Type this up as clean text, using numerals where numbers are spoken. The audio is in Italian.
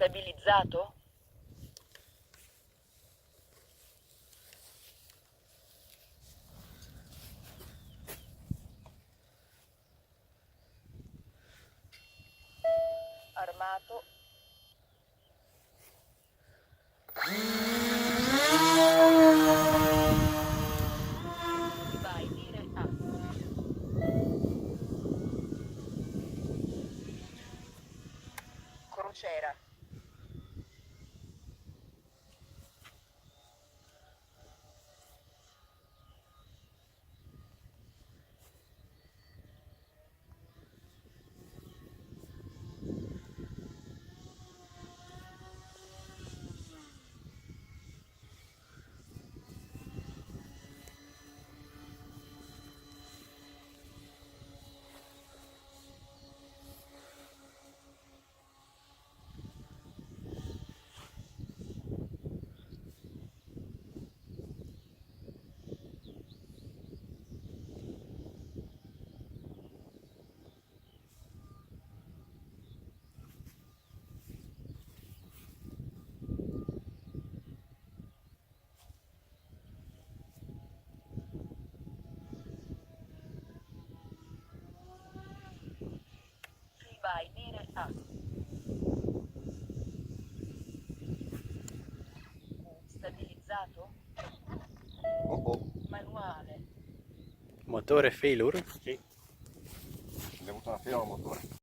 Stabilizzato? Armato. Vai, dire A. Crociera. Vai, dire A. Stabilizzato? Oh oh, Manuale. Motore failure? sì, abbiamo avuto una fila al motore.